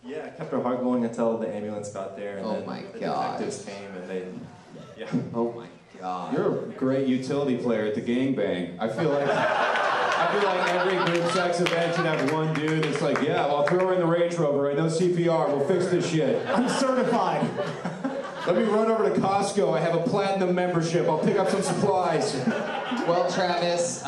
Yeah, I kept her heart going until the ambulance got there, and then the God. detectives came, and they, yeah. Oh my God. You're a great utility player at the gangbang. I feel like every group sex event should have one dude that's like, yeah, well, I'll throw her in the Range Rover. I know CPR. We'll fix this shit. I'm certified. Let me run over to Costco. I have a platinum membership. I'll pick up some supplies. Well, Travis,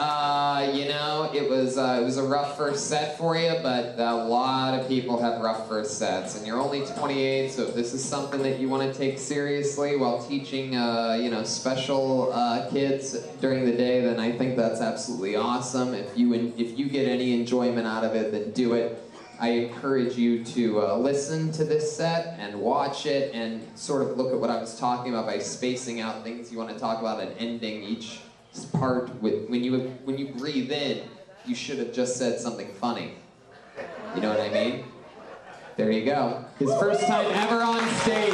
you know, it was a rough first set for you, but a lot of people have rough first sets, and you're only 28, so if this is something that you want to take seriously while teaching, you know, special kids during the day, then I think that's absolutely awesome. If you get any enjoyment out of it, then do it. I encourage you to listen to this set and watch it and sort of look at what I was talking about by spacing out things you want to talk about and ending each part with when you breathe in, you should have just said something funny. You know what I mean? There you go. His first time ever on stage,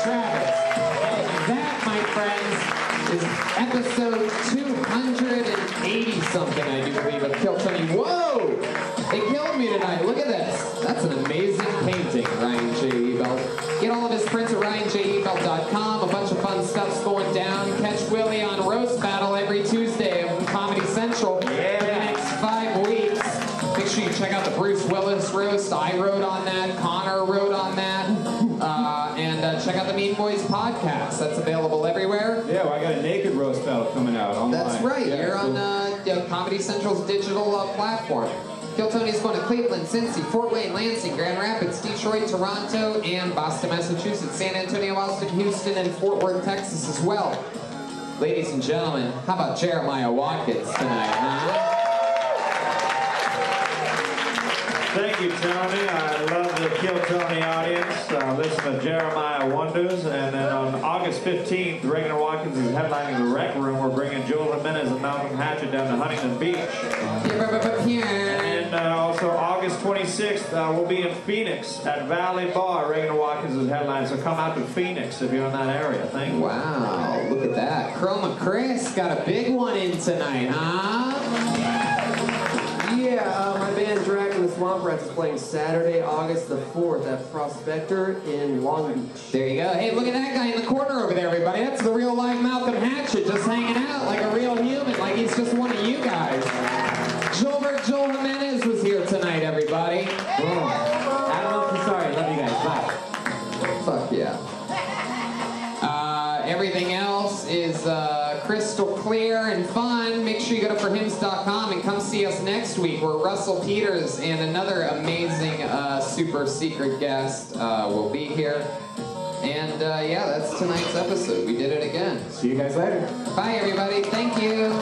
Travis. And that, my friends, is episode 280 something, I do believe, of Kill Tony. Whoa! They killed me tonight. Look at this. That's an amazing painting, Ryan J. Ebelt. Get all of his prints at ryanjebelt.com. A bunch of fun stuff's going down. Catch Willie on Roast Battle every Tuesday on Comedy Central for the next 5 weeks. Make sure you check out the Bruce Willis roast. I wrote on that. Connor wrote on that. And check out the Mean Boys podcast. That's available everywhere. Yeah, well, I got a naked roast battle coming out online. That's right. Yeah, you're on Comedy Central's digital platform. Kill Tony's going to Cleveland, Cincy, Fort Wayne, Lansing, Grand Rapids, Detroit, Toronto, and Boston, Massachusetts, San Antonio, Austin, Houston, and Fort Worth, Texas as well. Ladies and gentlemen, how about Jeremiah Watkins tonight, huh? Thank you, Tony. I love the Kill Tony audience. Listen to Jeremiah Wonders. And then on August 15th, Reagan Watkins is headlining the Rec Room. We're bringing Joel Jimenez and Malcolm Hatchet down to Huntington Beach. And also August 26th, we'll be in Phoenix at Valley Bar. Reagan Watkins is headlining. So come out to Phoenix if you're in that area. Thank you. Wow, look at that. Chroma Chris got a big one in tonight, huh? Yeah, my band Dragon the Swamp Rats is playing Saturday, August the 4th at Prospector in Long Beach. There you go. Hey, look at that guy in the corner over there, everybody. That's the real life Malcolm Hatchet just hanging out like a real human, like he's just one of you guys. Joel Jimenez was here tonight, everybody. Boom. I'm sorry. Love you guys. Bye. Fuck yeah. Everything else is crystal clear and fun. Make sure you go to forhims.com and come see us next week where Russell Peters and another amazing super secret guest will be here. And yeah, that's tonight's episode. We did it again. See you guys later. Bye, everybody. Thank you.